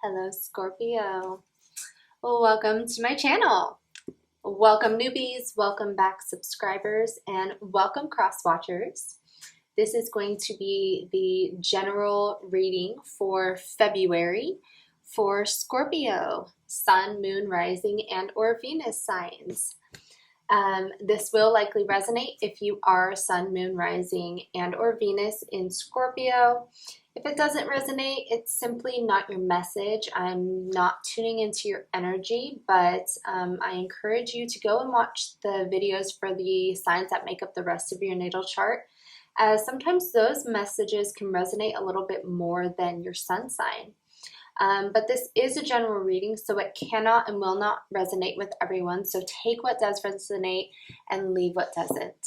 Hello, Scorpio. Well, welcome to my channel. Welcome newbies, welcome back subscribers, and welcome cross watchers. This is going to be the general reading for February for Scorpio, Sun, Moon, Rising, and or Venus signs. This will likely resonate if you are Sun, Moon, Rising, and or Venus in Scorpio. If it doesn't resonate, it's simply not your message. I'm not tuning into your energy, but I encourage you to go and watch the videos for the signs that make up the rest of your natal chart, as sometimes those messages can resonate a little bit more than your sun sign. But this is a general reading, so it cannot and will not resonate with everyone. So take what does resonate and leave what doesn't.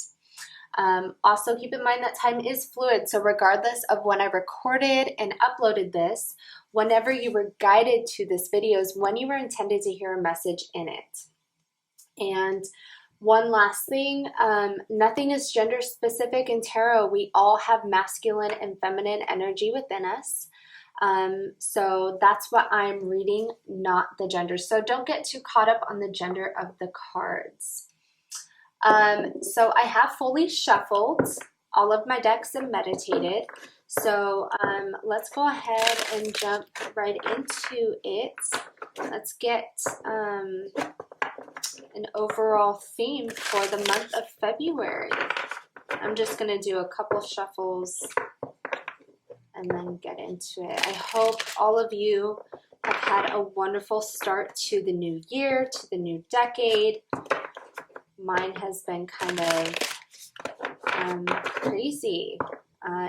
Also keep in mind that time is fluid, so regardless of when I recorded and uploaded this, whenever you were guided to this video is when you were intended to hear a message in it. And one last thing, nothing is gender specific in tarot. We all have masculine and feminine energy within us. So that's what I'm reading, not the gender. So don't get too caught up on the gender of the cards. So I have fully shuffled all of my decks and meditated. So let's go ahead and jump right into it. Let's get an overall theme for the month of February. I'm just going to do a couple shuffles and then get into it. I hope all of you have had a wonderful start to the new year, to the new decade. Mine has been kind of crazy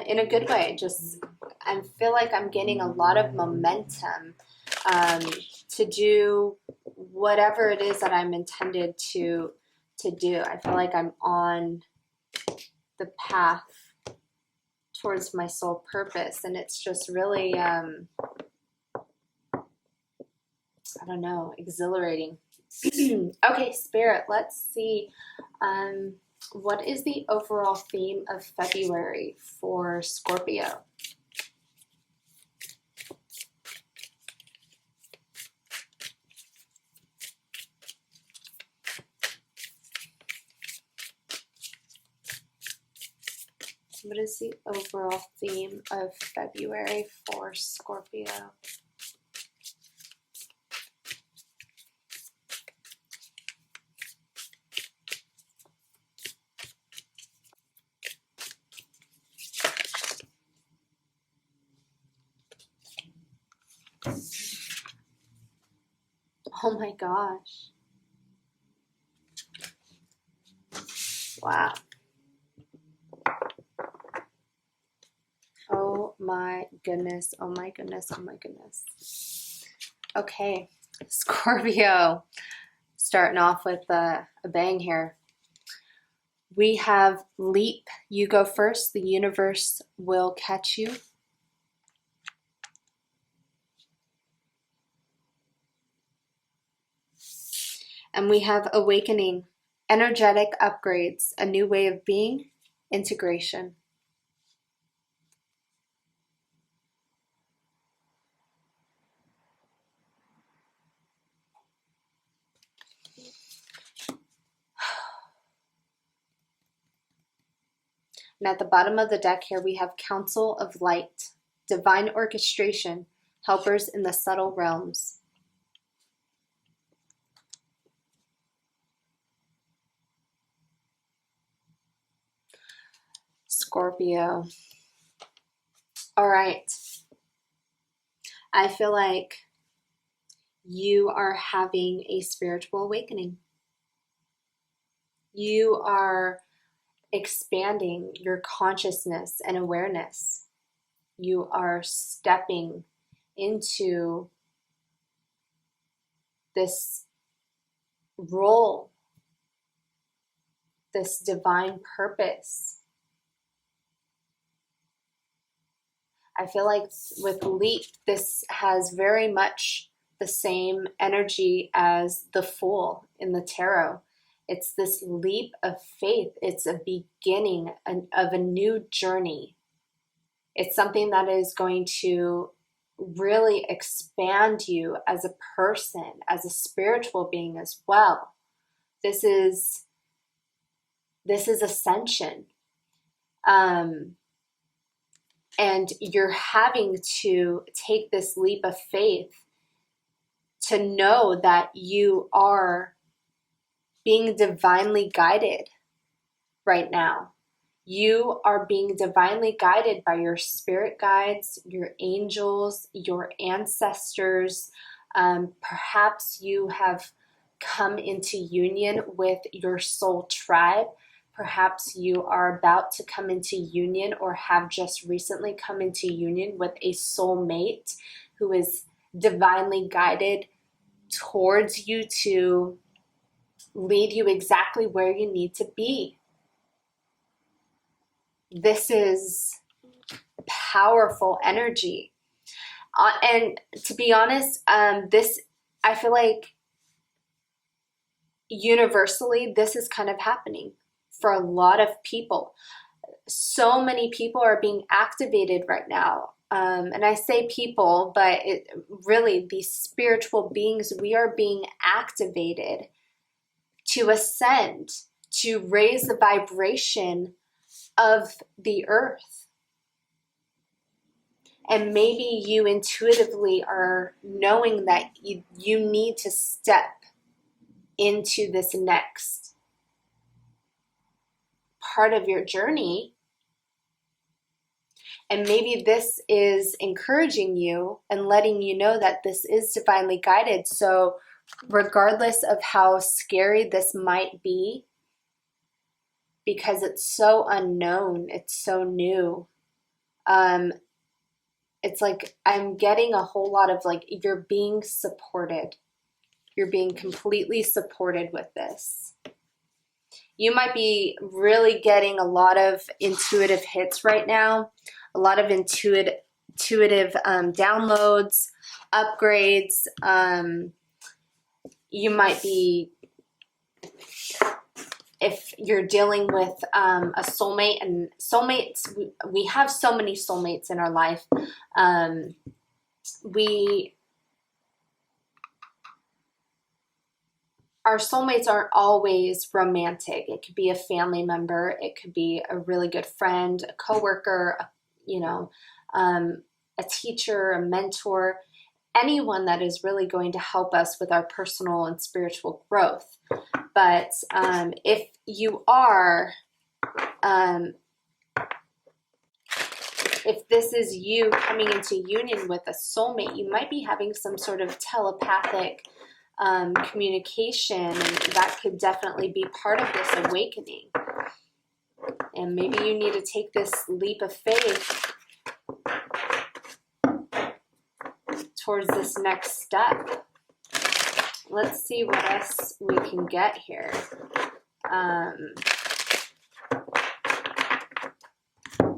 in a good way. Just I feel like I'm gaining a lot of momentum to do whatever it is that I'm intended to do. I feel like I'm on the path towards my soul purpose, and it's just really I don't know, exhilarating. Okay, Spirit, let's see. What is the overall theme of February for Scorpio? What is the overall theme of February for Scorpio? Oh my gosh. Wow. Oh my goodness. Oh my goodness. Oh my goodness. Okay, Scorpio. Starting off with a bang here. We have leap. You go first. The universe will catch you. And we have awakening, energetic upgrades, a new way of being, integration. And at the bottom of the deck here, we have Council of Light, divine orchestration, helpers in the subtle realms. Scorpio. All right. I feel like you are having a spiritual awakening. You are expanding your consciousness and awareness. You are stepping into this role, this divine purpose. I feel like with leap, this has very much the same energy as the Fool in the tarot. It's this leap of faith. It's a beginning of a new journey. It's something that is going to really expand you as a person, as a spiritual being as well. This is ascension. And you're having to take this leap of faith to know that you are being divinely guided right now. You are being divinely guided by your spirit guides, your angels, your ancestors. Perhaps you have come into union with your soul tribe. Perhaps you are about to come into union or have just recently come into union with a soulmate who is divinely guided towards you to lead you exactly where you need to be. This is powerful energy. And to be honest, I feel like universally, this is kind of happening for a lot of people. So many people are being activated right now. And I say people, but really these spiritual beings, we are being activated to ascend, to raise the vibration of the earth. And maybe you intuitively are knowing that you need to step into this next part of your journey. And maybe this is encouraging you and letting you know that this is divinely guided. So regardless of how scary this might be, because it's so unknown, it's so new, it's like I'm getting a whole lot of like, you're being supported. You're being completely supported with this. You might be really getting a lot of intuitive hits right now, a lot of intuitive downloads, upgrades. You might be, if you're dealing with a soulmate, and soulmates, we have so many soulmates in our life. Our soulmates aren't always romantic. It could be a family member. It could be a really good friend, a coworker, a teacher, a mentor, anyone that is really going to help us with our personal and spiritual growth. But if you are, if this is you coming into union with a soulmate, you might be having some sort of telepathic communication, and that could definitely be part of this awakening. And maybe you need to take this leap of faith towards this next step. Let's see what else we can get here.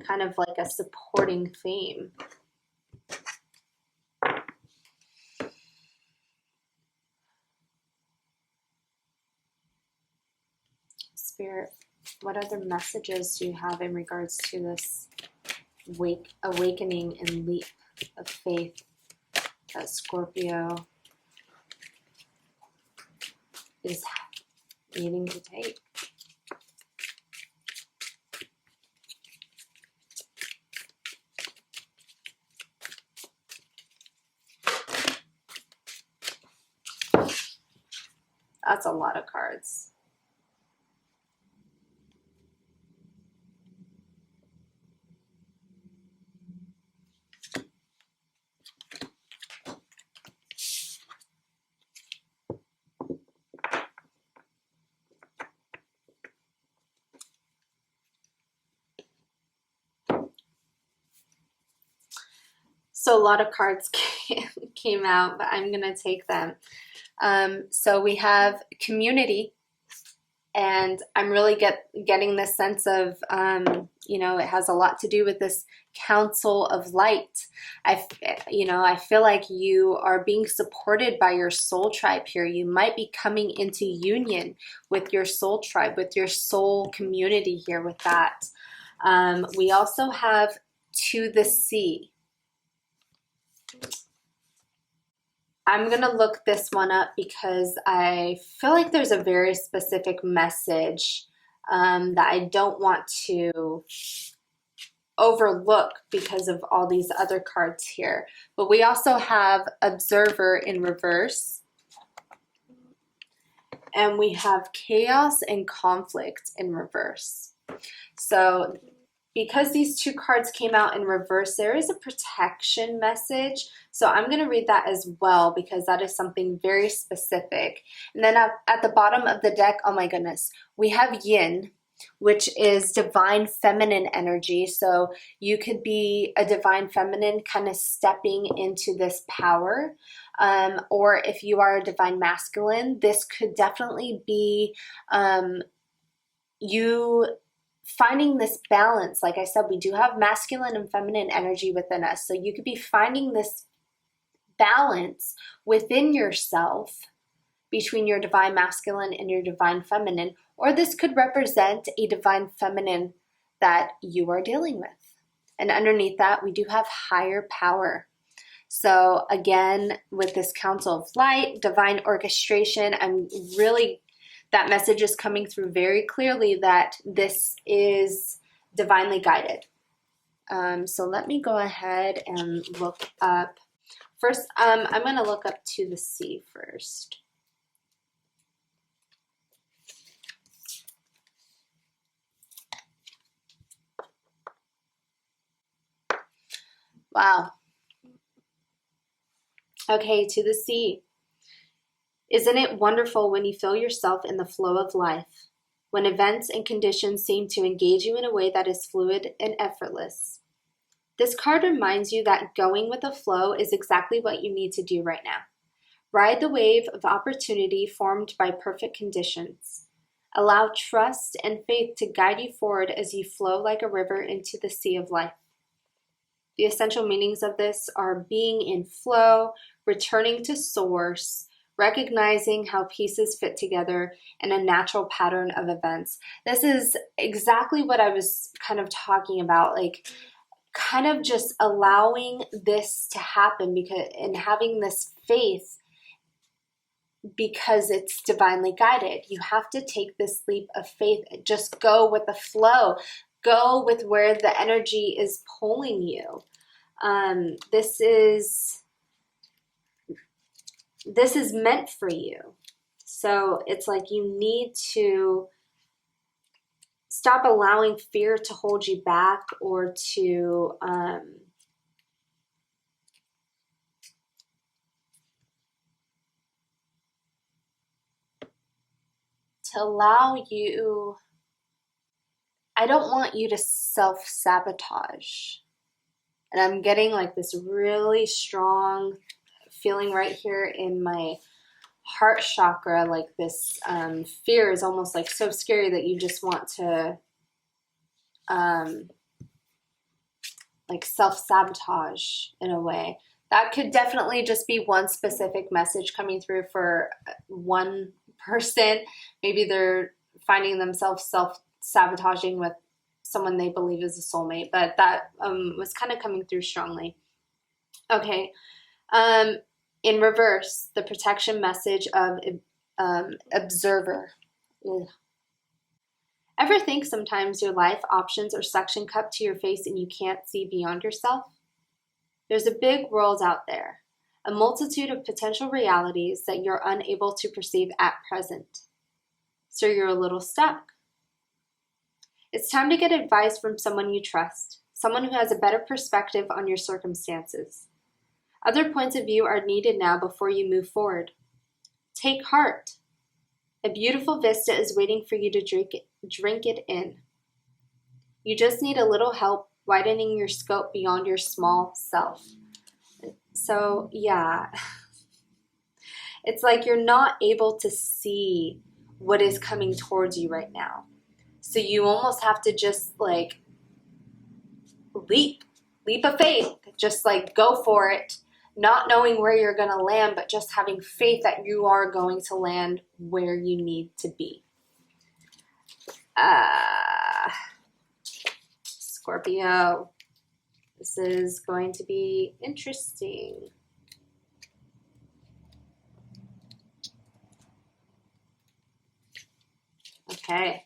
Kind of like a supporting theme. Spirit, what other messages do you have in regards to this awakening and leap of faith that Scorpio is needing to take? That's a lot of cards. So a lot of cards came out, but I'm going to take them. So we have community, and I'm really getting this sense of, it has a lot to do with this council of light. I feel like you are being supported by your soul tribe here. You might be coming into union with your soul tribe, with your soul community here with that. We also have to the sea. I'm going to look this one up because I feel like there's a very specific message that I don't want to overlook because of all these other cards here. But we also have Observer in reverse, and we have Chaos and Conflict in reverse. So because these two cards came out in reverse, there is a protection message. So I'm going to read that as well because that is something very specific. And then at the bottom of the deck, oh my goodness, we have Yin, which is divine feminine energy. So you could be a divine feminine kind of stepping into this power. Or if you are a divine masculine, this could definitely be you finding this balance. Like I said, we do have masculine and feminine energy within us. So you could be finding this balance within yourself between your divine masculine and your divine feminine, or this could represent a divine feminine that you are dealing with. And underneath that, we do have higher power. So again, with this Council of Light, divine orchestration, that message is coming through very clearly that this is divinely guided. So let me go ahead and look up. First, I'm going to look up to the sea first. Wow. Okay, to the sea. Isn't it wonderful when you feel yourself in the flow of life, when events and conditions seem to engage you in a way that is fluid and effortless? This card reminds you that going with the flow is exactly what you need to do right now. Ride the wave of opportunity formed by perfect conditions. Allow trust and faith to guide you forward as you flow like a river into the sea of life. The essential meanings of this are being in flow, returning to source, recognizing how pieces fit together, and a natural pattern of events. This is exactly what I was kind of talking about, like kind of just allowing this to happen and having this faith because it's divinely guided. You have to take this leap of faith. Just go with the flow. Go with where the energy is pulling you. This is meant for you. So it's like you need to stop allowing fear to hold you back or to allow you. I don't want you to self-sabotage. And I'm getting like this really strong feeling right here in my heart chakra, like this fear is almost like so scary that you just want to like self-sabotage in a way. That could definitely just be one specific message coming through for one person. Maybe they're finding themselves self-sabotaging with someone they believe is a soulmate, but that was kind of coming through strongly. Okay. In reverse, the protection message of Observer. Ugh. Ever think sometimes your life options are suction cupped to your face and you can't see beyond yourself? There's a big world out there, a multitude of potential realities that you're unable to perceive at present. So you're a little stuck. It's time to get advice from someone you trust, someone who has a better perspective on your circumstances. Other points of view are needed now before you move forward. Take heart. A beautiful vista is waiting for you to drink it in. You just need a little help widening your scope beyond your small self. So, yeah. It's like you're not able to see what is coming towards you right now. So you almost have to just like leap of faith. Just like go for it. Not knowing where you're going to land, but just having faith that you are going to land where you need to be. Scorpio, this is going to be interesting. Okay.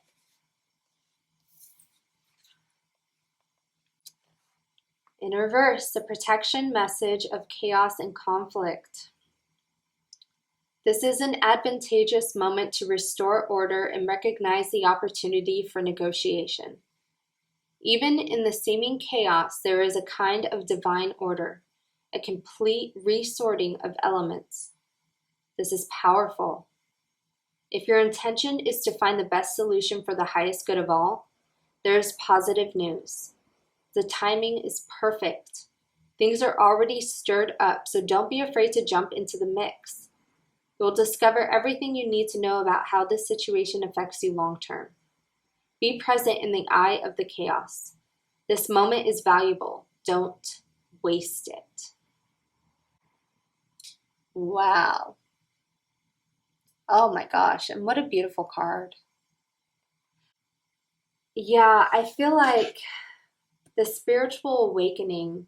In reverse, the protection message of chaos and conflict. This is an advantageous moment to restore order and recognize the opportunity for negotiation. Even in the seeming chaos, there is a kind of divine order, a complete resorting of elements. This is powerful. If your intention is to find the best solution for the highest good of all, there is positive news. The timing is perfect. Things are already stirred up, so don't be afraid to jump into the mix. You'll discover everything you need to know about how this situation affects you long term. Be present in the eye of the chaos. This moment is valuable. Don't waste it. Wow. Oh my gosh, and what a beautiful card. Yeah, I feel like the spiritual awakening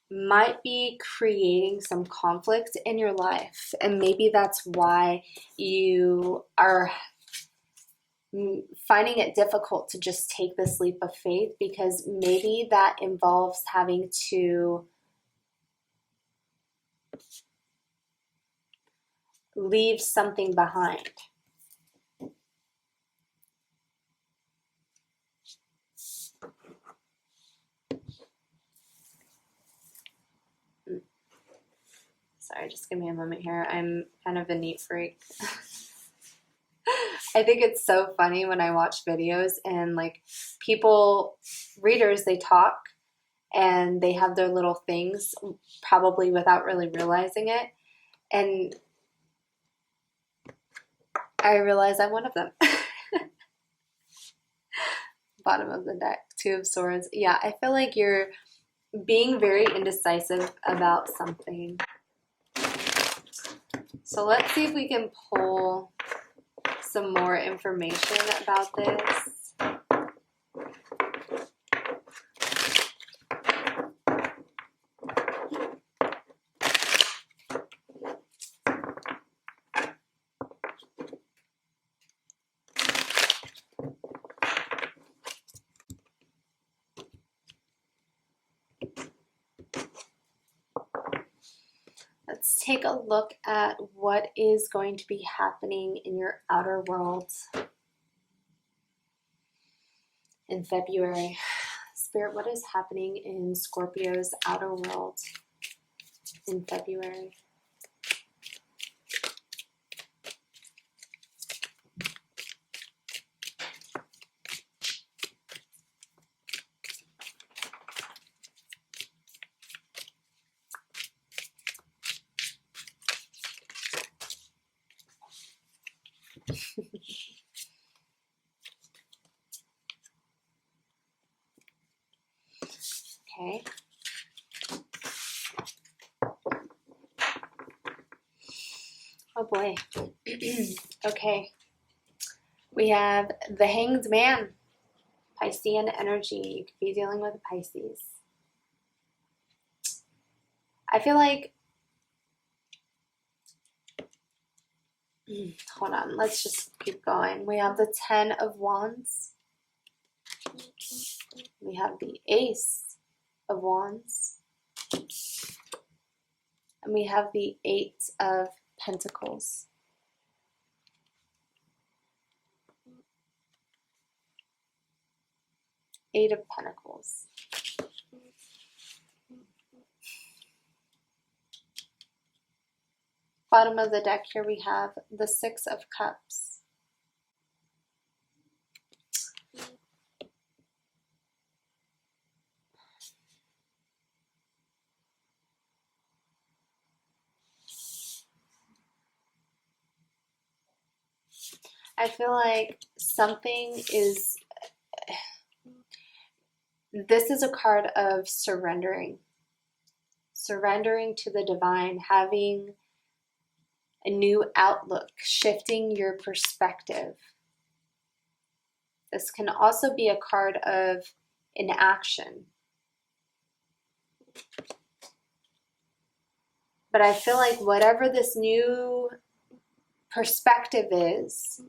might be creating some conflict in your life, and maybe that's why you are finding it difficult to just take this leap of faith, because maybe that involves having to leave something behind. Sorry, just give me a moment here. I'm kind of a neat freak. I think it's so funny when I watch videos and like people, readers, they talk and they have their little things probably without really realizing it. And I realize I'm one of them. Bottom of the deck, Two of Swords. Yeah, I feel like you're being very indecisive about something. So let's see if we can pull some more information about this. Let's take a look at what is going to be happening in your outer world in February. Spirit, what is happening in Scorpio's outer world in February? Okay. Oh boy. Okay. We have the Hanged Man. Piscean energy. You could be dealing with Pisces. I feel like, hold on, let's just keep going. We have the Ten of Wands. We have the Ace of Wands. And we have the Eight of Pentacles. Eight of Pentacles. Bottom of the deck here we have the Six of Cups. I feel like something is, this is a card of surrendering. Surrendering to the divine, having a new outlook, shifting your perspective. This can also be a card of inaction. But I feel like whatever this new perspective is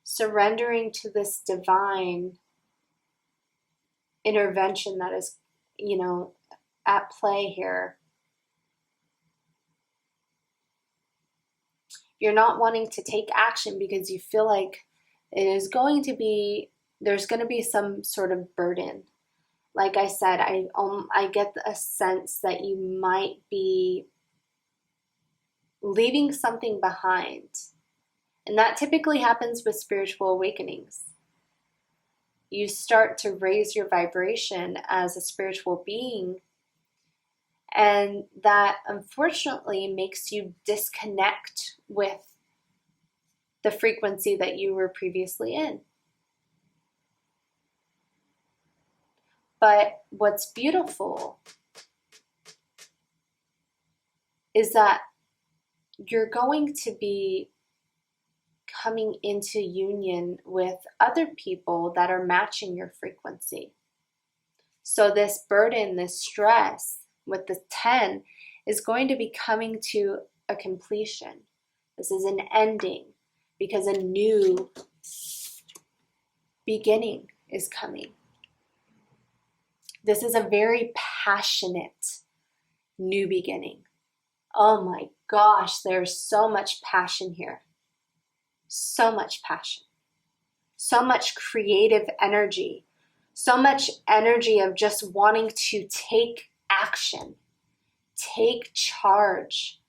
surrendering to this divine intervention that is, you know, at play here. You're not wanting to take action because you feel like there's going to be some sort of burden. Like I said, I get a sense that you might be leaving something behind. And that typically happens with spiritual awakenings. You start to raise your vibration as a spiritual being, and that unfortunately makes you disconnect with the frequency that you were previously in. But what's beautiful is that you're going to be coming into union with other people that are matching your frequency. So this burden, this stress with the 10 is going to be coming to a completion. This is an ending because a new beginning is coming. This is a very passionate new beginning. Oh my gosh, there's so much passion here. So much passion. So much creative energy. So much energy of just wanting to take action. Take charge.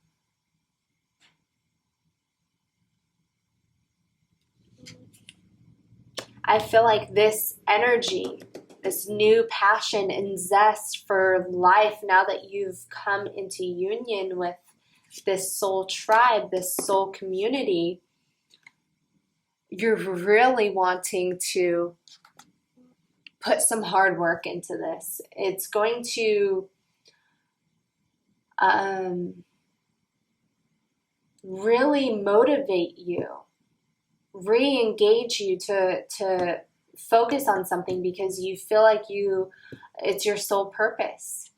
I feel like this energy, this new passion and zest for life, now that you've come into union with this soul tribe, this soul community, you're really wanting to put some hard work into this. It's going to really motivate you, re-engage you to focus on something because you feel like it's your sole purpose.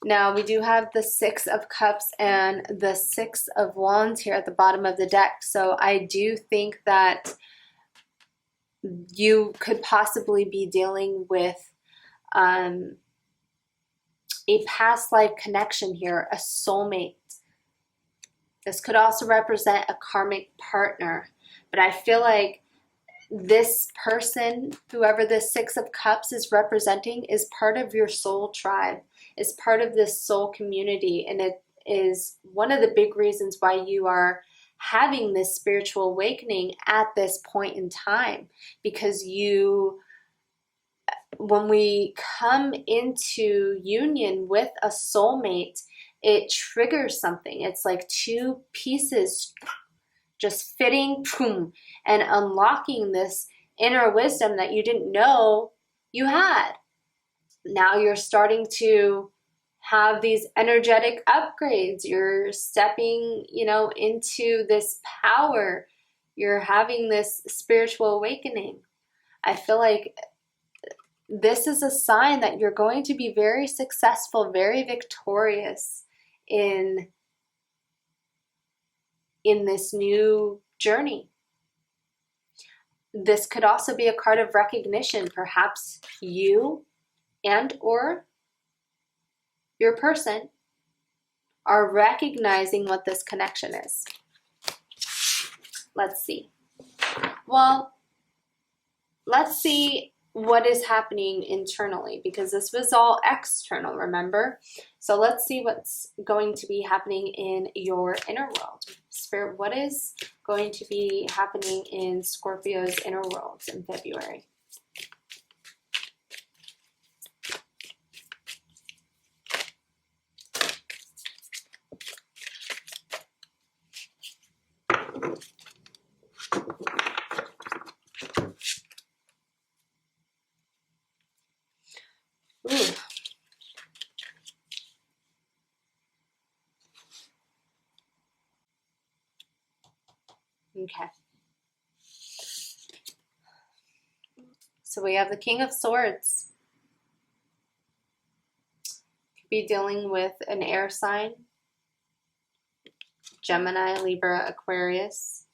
Now we do have the 6 of Cups and the 6 of Wands here at the bottom of the deck. So I do think that you could possibly be dealing with a past life connection here, a soulmate. This could also represent a karmic partner. But I feel like this person, whoever this 6 of Cups is representing, is part of your soul tribe, is part of this soul community. And it is one of the big reasons why you are having this spiritual awakening at this point in time. Because when we come into union with a soulmate, it triggers something. It's like 2 pieces just fitting, boom, and unlocking this inner wisdom that you didn't know you had. Now you're starting to have these energetic upgrades. You're stepping, into this power. You're having this spiritual awakening. I feel like this is a sign that you're going to be very successful, very victorious in this new journey. This could also be a card of recognition. Perhaps you and or your person are recognizing what this connection is. Let's see. Well, let's see what is happening internally, because this was all external, remember? So let's see what's going to be happening in your inner world. Spirit, what is going to be happening in Scorpio's inner world in February? Ooh. Okay. So we have the King of Swords. be dealing with an air sign, Gemini, Libra, Aquarius.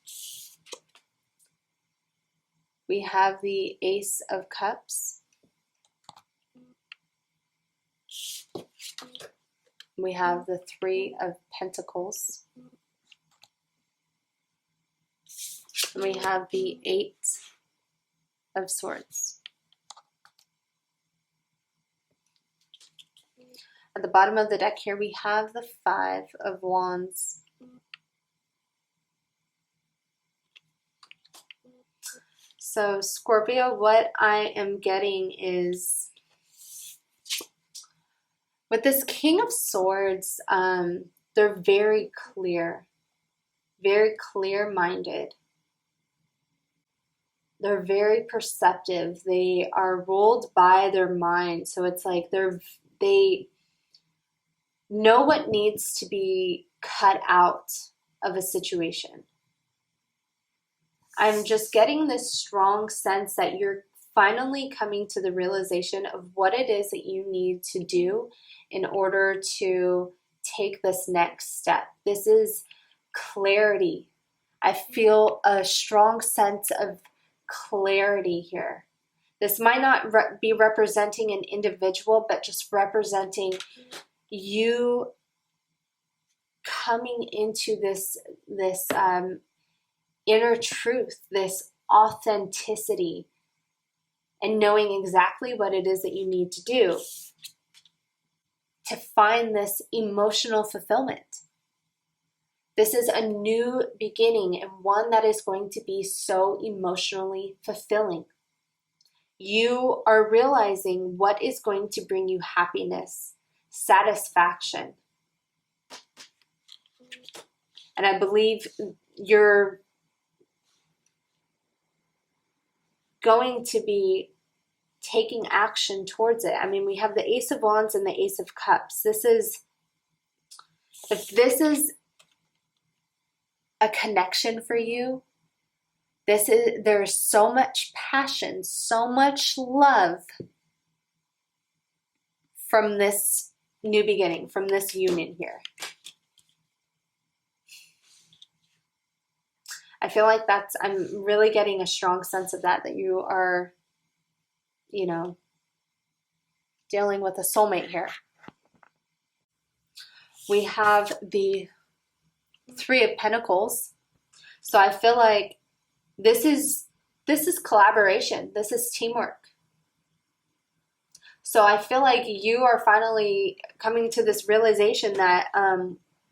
We have the Ace of Cups. We have the Three of Pentacles. And we have the Eight of Swords. At the bottom of the deck here, we have the Five of Wands. So Scorpio, what I am getting is, with this King of Swords, they're very clear-minded. They're very perceptive. They are ruled by their mind. So it's like they know what needs to be cut out of a situation. I'm just getting this strong sense that you're finally coming to the realization of what it is that you need to do in order to take this next step. This is clarity. I feel a strong sense of clarity here. This might not be representing an individual, but just representing you coming into this inner truth, this authenticity, and knowing exactly what it is that you need to do to find this emotional fulfillment. This is a new beginning, and one that is going to be so emotionally fulfilling. You are realizing what is going to bring you happiness, satisfaction. And I believe you're going to be taking action towards it. I mean, we have the Ace of Wands and the Ace of Cups. If this is a connection for you, there's so much passion, so much love from this new beginning, from this union here. I feel like I'm really getting a strong sense of that you are, dealing with a soulmate here. We have the Three of Pentacles. So I feel like this is collaboration. This is teamwork. So I feel like you are finally coming to this realization that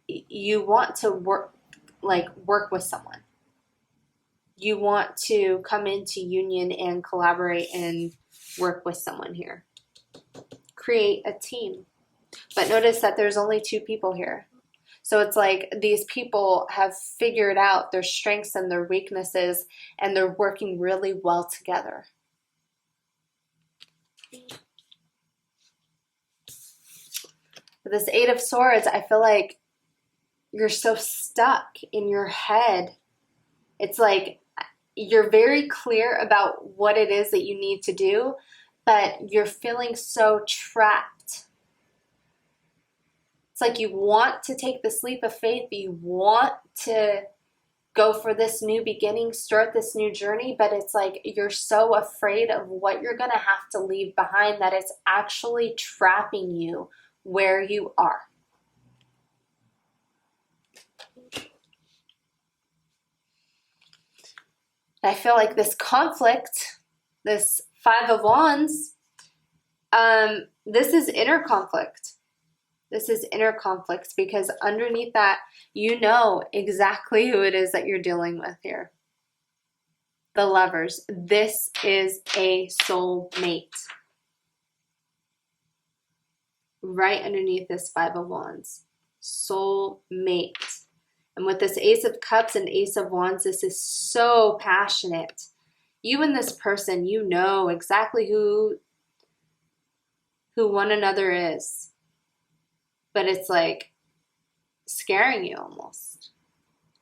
you want to work with someone. You want to come into union and collaborate and work with someone here. Create a team. But notice that there's only two people here. So it's like these people have figured out their strengths and their weaknesses, and they're working really well together. With this Eight of Swords, I feel like you're so stuck in your head. It's like you're very clear about what it is that you need to do, but you're feeling so trapped. It's like you want to take this leap of faith, you want to go for this new beginning, start this new journey, but it's like you're so afraid of what you're going to have to leave behind that it's actually trapping you where you are. I feel like this conflict, this Five of Wands, this is inner conflict. This is inner conflict because underneath that, you know exactly who it is that you're dealing with here. The Lovers. This is a soul mate. Right underneath this Five of Wands. Soul mate. And with this Ace of Cups and Ace of Wands, this is so passionate. You and this person, you know exactly who one another is. But it's like scaring you almost.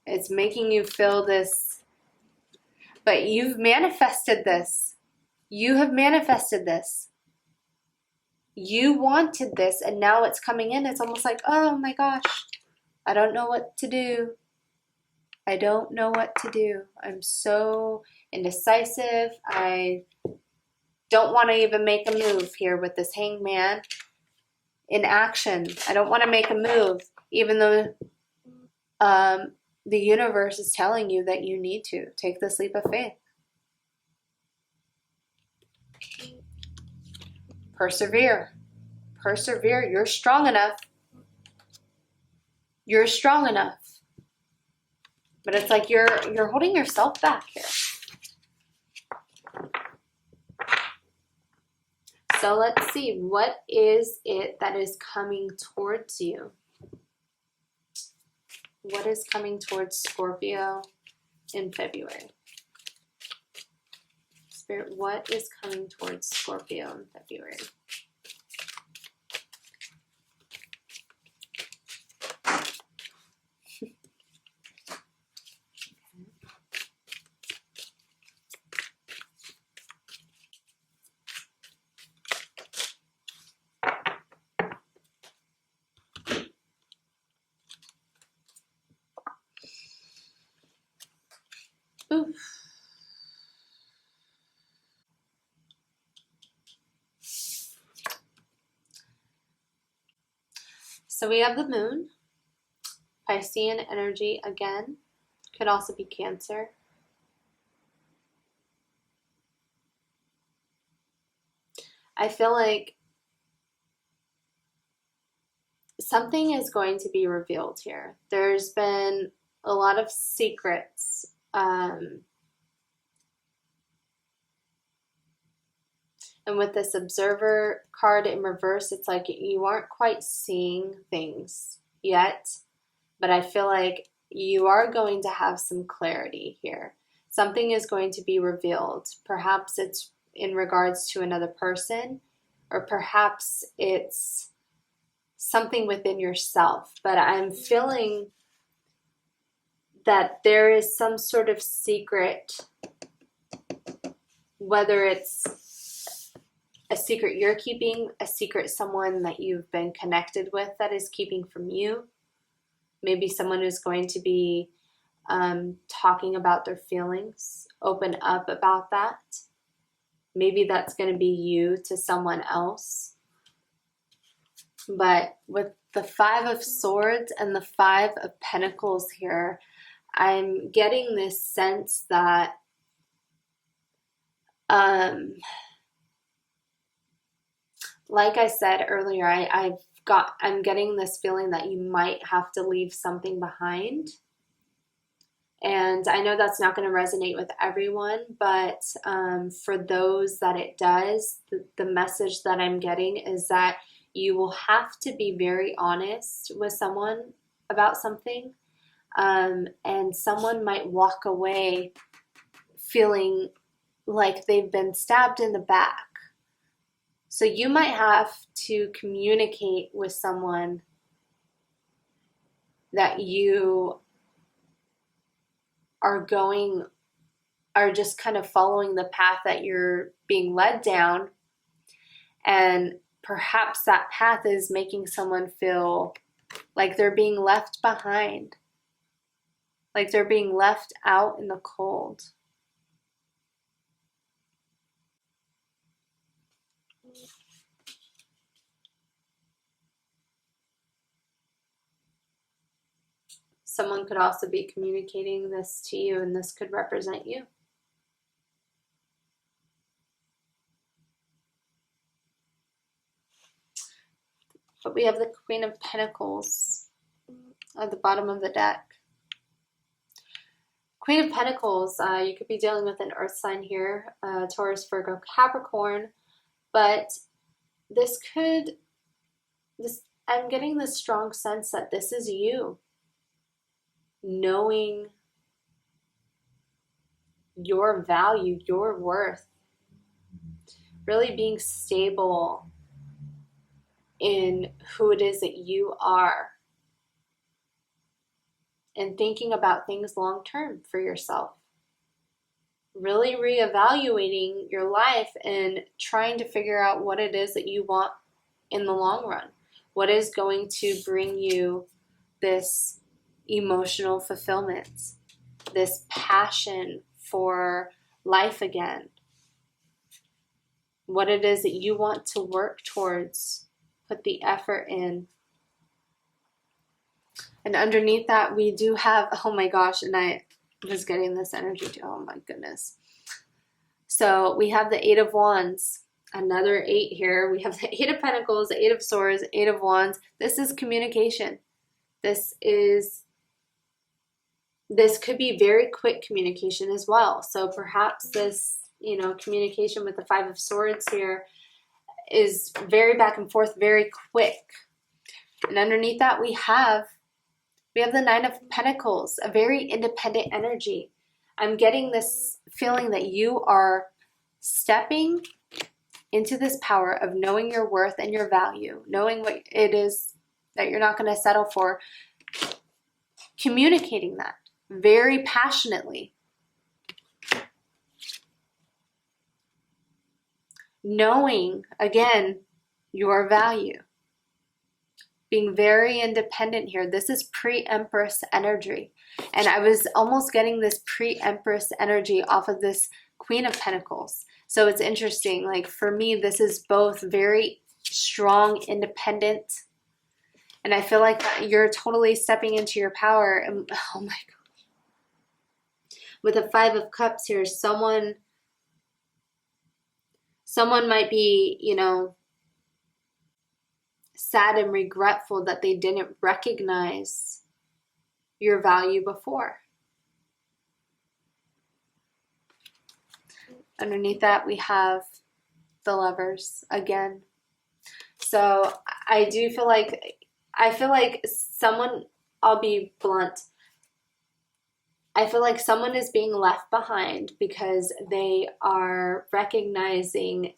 It's making you feel this. But you've manifested this. You have manifested this. You wanted this and now it's coming in. It's almost like, oh my gosh, I don't know what to do. I don't know what to do. I'm so indecisive. I don't want to even make a move here with this Hangman in action. I don't want to make a move, even though the universe is telling you that you need to. Take this leap of faith. Persevere. Persevere. You're strong enough. You're strong enough. But it's like you're holding yourself back here. So let's see, what is it that is coming towards you? What is coming towards Scorpio in February? Spirit, what is coming towards Scorpio in February? Oof. So we have the moon, Piscean energy again, could also be Cancer. I feel like something is going to be revealed here. There's been a lot of secrets. And with this observer card in reverse, it's like you aren't quite seeing things yet, but I feel like you are going to have some clarity here. Something is going to be revealed. Perhaps it's in regards to another person, or perhaps it's something within yourself. But I'm feeling that there is some sort of secret, whether it's a secret you're keeping, a secret someone that you've been connected with that is keeping from you. Maybe someone is going to be talking about their feelings, open up about that. Maybe that's going to be you to someone else. But with the Five of Swords and the Five of Pentacles here, I'm getting this sense that like I said earlier, I'm getting this feeling that you might have to leave something behind. And I know that's not going to resonate with everyone, but for those that it does, the message that I'm getting is that you will have to be very honest with someone about something. And someone might walk away feeling like they've been stabbed in the back. So you might have to communicate with someone that you are just kind of following the path that you're being led down. And perhaps that path is making someone feel like they're being left behind, like they're being left out in the cold. Someone could also be communicating this to you, and this could represent you. But we have the Queen of Pentacles at the bottom of the deck. Queen of Pentacles, you could be dealing with an earth sign here, Taurus, Virgo, Capricorn, but I'm getting this strong sense that this is you knowing your value, your worth, really being stable in who it is that you are, and thinking about things long term for yourself. Really reevaluating your life and trying to figure out what it is that you want in the long run? What is going to bring you this emotional fulfillment, this passion for life again? What it is that you want to work towards, put the effort in. And underneath that, we do have, oh my gosh, and I was getting this energy too, oh my goodness. So we have the Eight of Wands, another 8 here. We have the Eight of Pentacles, the Eight of Swords, Eight of Wands. This is communication. This could be very quick communication as well. So perhaps this, you know, communication with the Five of Swords here is very back and forth, very quick. And underneath that, we have the Nine of Pentacles, a very independent energy. I'm getting this feeling that you are stepping into this power of knowing your worth and your value, knowing what it is that you're not going to settle for, communicating that very passionately. Knowing, again, your value. Being very independent here. This is pre-Empress energy. And I was almost getting this pre-Empress energy off of this Queen of Pentacles. So it's interesting. Like for me, this is both very strong, independent. And I feel like you're totally stepping into your power. And oh my God. With the Five of Cups here, someone might be, you know, sad and regretful that they didn't recognize your value before. Underneath that, we have the Lovers again. So I feel like someone, I'll be blunt, I feel like someone is being left behind because they are recognizing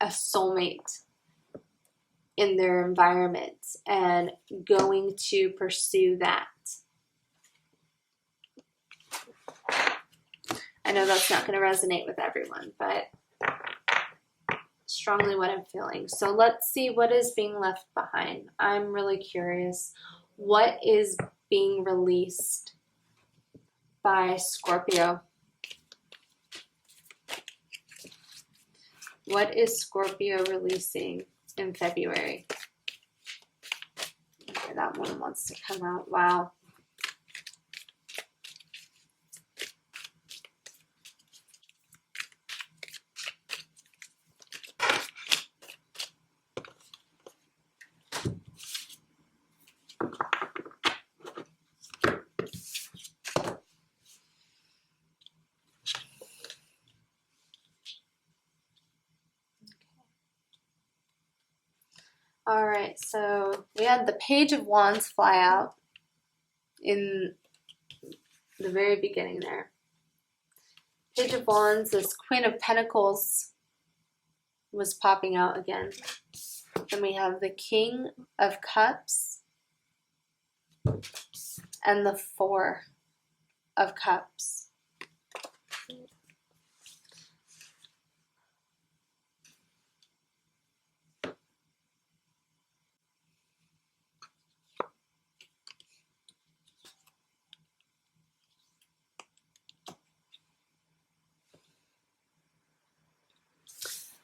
a soulmate in their environment and going to pursue that. I know that's not going to resonate with everyone, but strongly what I'm feeling. So let's see what is being left behind. I'm really curious. What is being released by Scorpio? What is Scorpio releasing in February? Okay, that one wants to come out. Wow. All right, so we had the Page of Wands fly out in the very beginning there. Page of Wands, this Queen of Pentacles was popping out again. Then we have the King of Cups and the Four of Cups.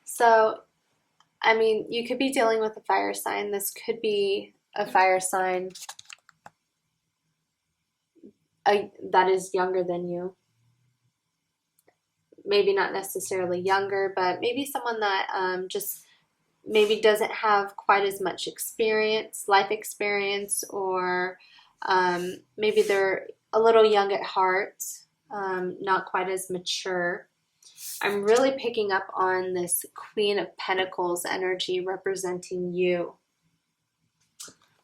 So, I mean, you could be dealing with a fire sign. This could be a fire sign that is younger than you. Maybe not necessarily younger, but maybe someone that just maybe doesn't have quite as much experience, life experience, or maybe they're a little young at heart, not quite as mature. I'm really picking up on this Queen of Pentacles energy representing you.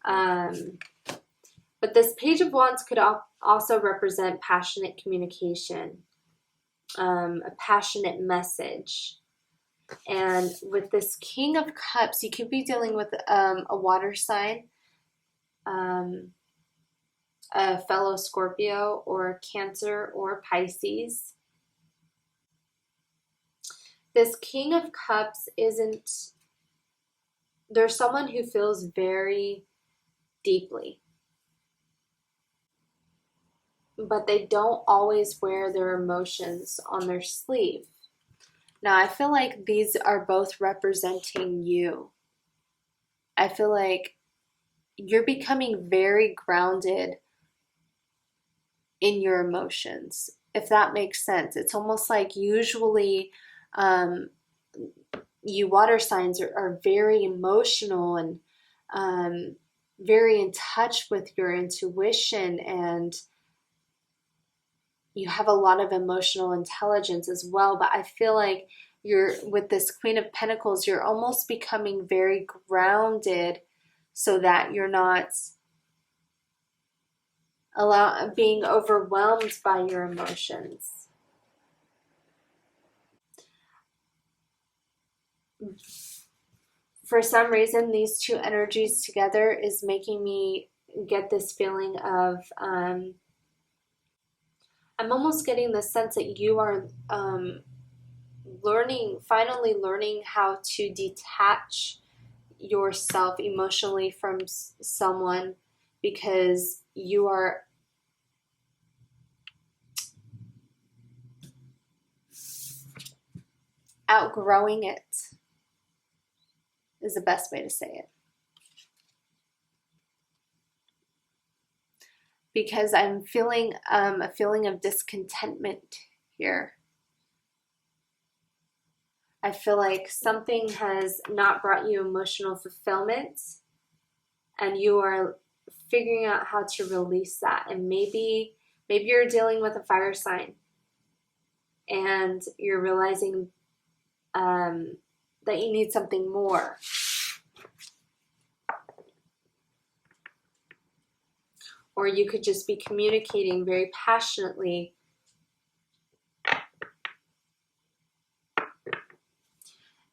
But this Page of Wands could also represent passionate communication, a passionate message. And with this King of Cups, you could be dealing with a water sign, a fellow Scorpio or Cancer or Pisces. This King of Cups isn't there's someone who feels very deeply, but they don't always wear their emotions on their sleeve. Now, I feel like these are both representing you. I feel like you're becoming very grounded in your emotions, if that makes sense. It's almost like usually you water signs are very emotional and very in touch with your intuition, and you have a lot of emotional intelligence as well. But I feel like you're, with this Queen of Pentacles, you're almost becoming very grounded so that you're not being overwhelmed by your emotions. For some reason, these two energies together is making me get this feeling of I'm almost getting the sense that you are finally learning how to detach yourself emotionally from someone, because you are outgrowing it, is the best way to say it. Because I'm feeling a feeling of discontentment here. I feel like something has not brought you emotional fulfillment, and you are figuring out how to release that. And maybe you're dealing with a fire sign, and you're realizing that you need something more. Or you could just be communicating very passionately.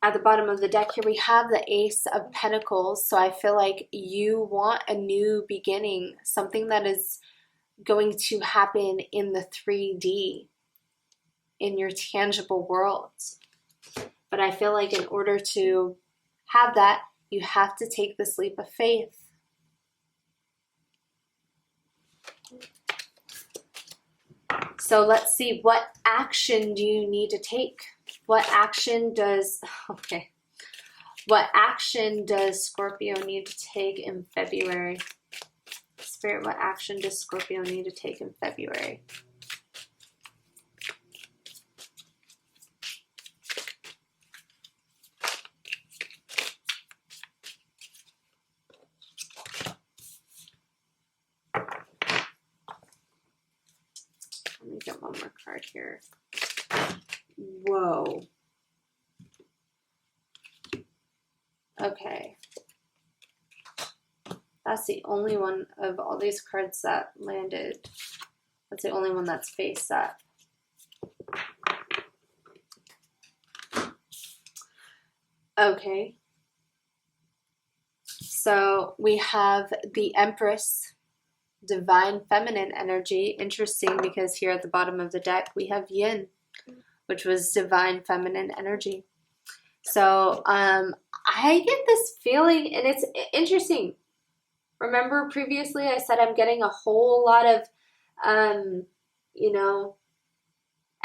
At the bottom of the deck here, we have the Ace of Pentacles. So I feel like you want a new beginning, something that is going to happen in the 3D, in your tangible world. But I feel like in order to have that, you have to take this leap of faith. So let's see, what action do you need to take? What action does Scorpio need to take in February? Spirit, what action does Scorpio need to take in February? Let me get one more card here. Whoa. Okay. That's the only one of all these cards that landed. That's the only one that's face up. Okay. So we have the Empress, divine feminine energy. Interesting, because here at the bottom of the deck we have Yin, which was divine feminine energy. So I get this feeling, and it's interesting. Remember previously I said I'm getting a whole lot of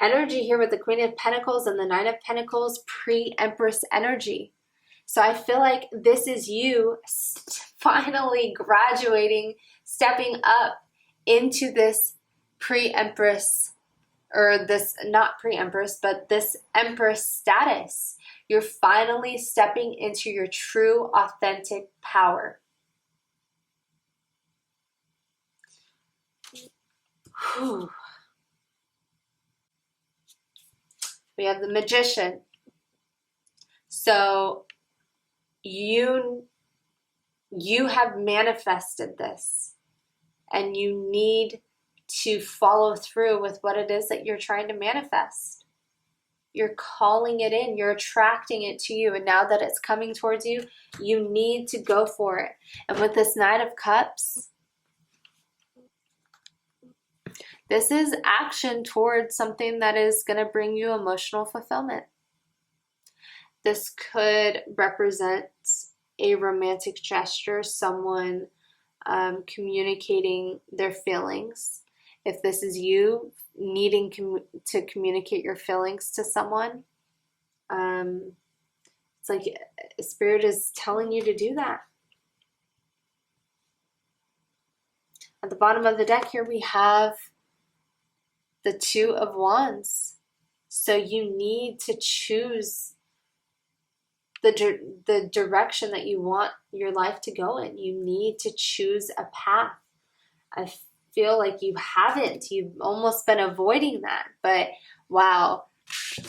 energy here with the Queen of Pentacles and the Nine of Pentacles, pre-Empress energy. So I feel like this is you finally graduating, stepping up into this pre-Empress, or this, not pre-Empress, but this Empress status. You're finally stepping into your true, authentic power. Whew. We have the Magician. So you have manifested this, and you need to follow through with what it is that you're trying to manifest. You're calling it in, you're attracting it to you, and now that it's coming towards you, you need to go for it. And with this Nine of Cups, this is action towards something that is going to bring you emotional fulfillment. This could represent a romantic gesture, someone communicating their feelings. If this is you needing to communicate your feelings to someone, it's like Spirit is telling you to do that. At the bottom of the deck here, we have the Two of Wands. So you need to choose the direction that you want your life to go in. You need to choose a path. I feel like you haven't. You've almost been avoiding that. But wow,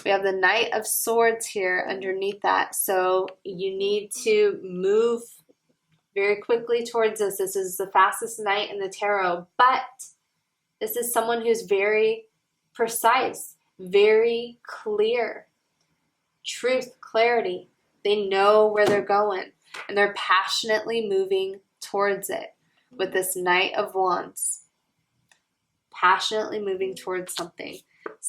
we have the Knight of Swords here underneath that. So you need to move very quickly towards this. This is the fastest knight in the tarot. But this is someone who's very precise, very clear. Truth, clarity. They know where they're going, and they're passionately moving towards it with this Knight of Wands. Passionately moving towards something.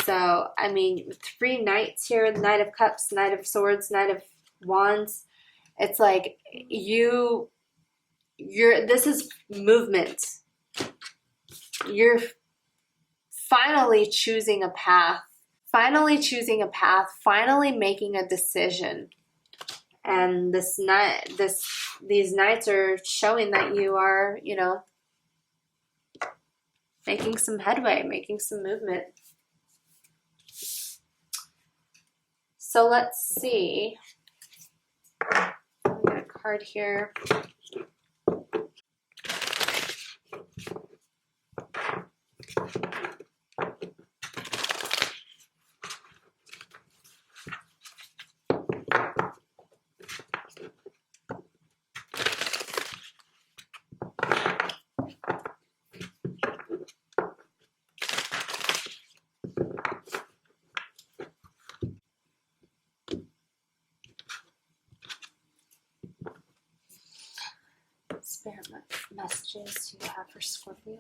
So, I mean, 3 knights here, Knight of Cups, Knight of Swords, Knight of Wands. It's like this is movement. You're finally choosing a path. Finally making a decision. And these knights are showing that you are, you know, making some headway, making some movement. So let's see. I got a card here. Spirit messages you have for Scorpio.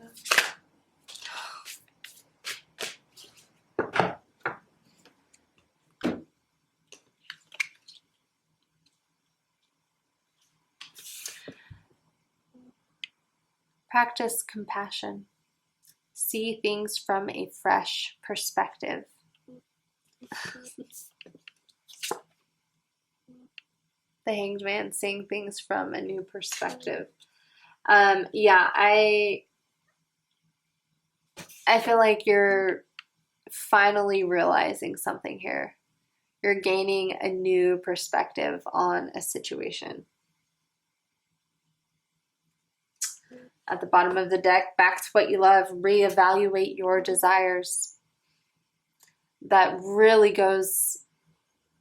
Practice compassion. See things from a fresh perspective. The Hanged Man, seeing things from a new perspective. Yeah, I feel like you're finally realizing something here. You're gaining a new perspective on a situation. At the bottom of the deck, back to what you love, reevaluate your desires. That really goes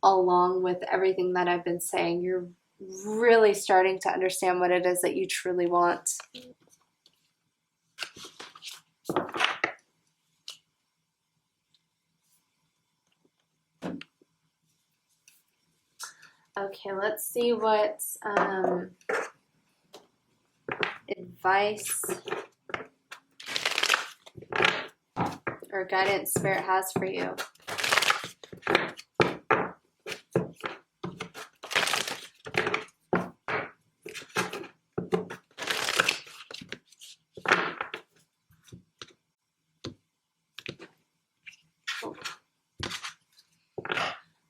along with everything that I've been saying. You're really starting to understand what it is that you truly want. Okay, let's see what advice or guidance Spirit has for you.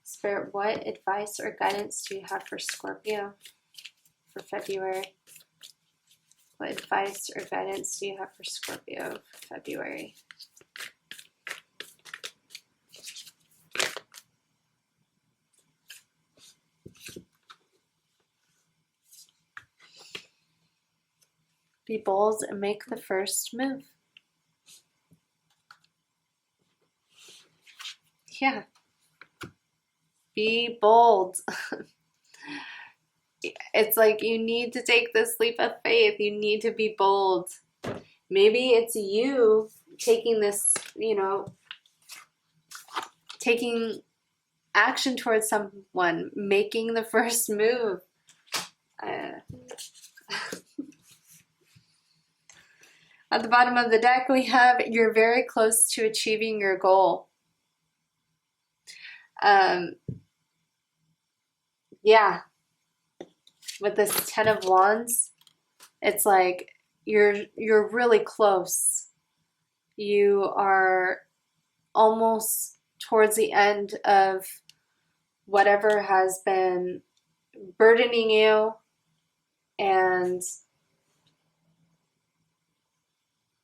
Spirit, what advice or guidance do you have for Scorpio for February? What advice or guidance do you have for Scorpio for February? Be bold and make the first move. Yeah. Be bold. It's like you need to take this leap of faith. You need to be bold. Maybe it's you taking this, you know, taking action towards someone, making the first move. At the bottom of the deck, we have you're very close to achieving your goal. Yeah. with this Ten of Wands, it's like you're really close. You are almost towards the end of whatever has been burdening you, and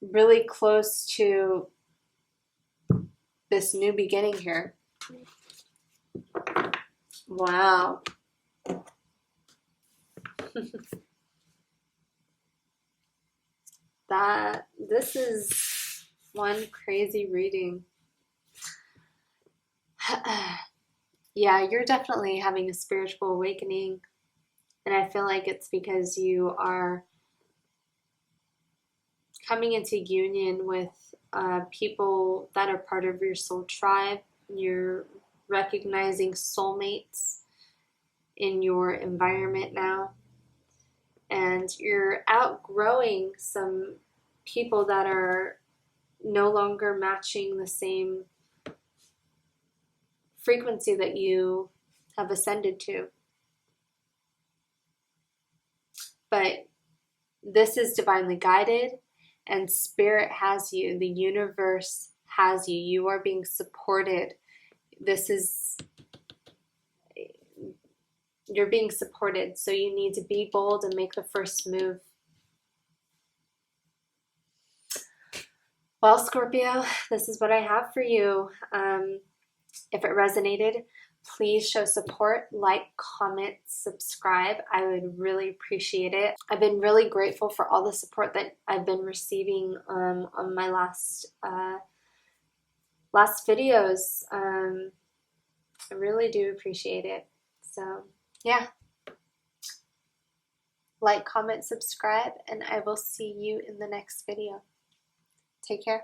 really close to this new beginning here. Wow. This is one crazy reading. Yeah, you're definitely having a spiritual awakening, and I feel like it's because you are coming into union with people that are part of your soul tribe. You're recognizing soulmates in your environment now, and you're outgrowing some people that are no longer matching the same frequency that you have ascended to. But this is divinely guided, and Spirit has you. The universe has you. You are being supported. You're being supported, so you need to be bold and make the first move. Well, Scorpio, this is what I have for you. If it resonated, please show support, like, comment, subscribe. I would really appreciate it. I've been really grateful for all the support that I've been receiving on my last videos. I really do appreciate it. So yeah, like, comment, subscribe, and I will see you in the next video. Take care.